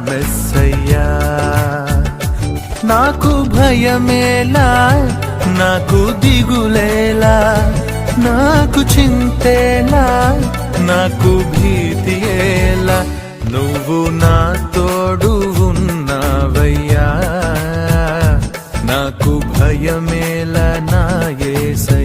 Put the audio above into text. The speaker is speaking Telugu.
మెస్సయ్యా. నాకు భయమేలా, నాకు దిగులేలా, నాకు చింతేలా, నాకు భీతియేలా, నువ్వు నా తోడు ఉన్నావయ్యా. నాకు భయమేలా నా యేసయ్యా.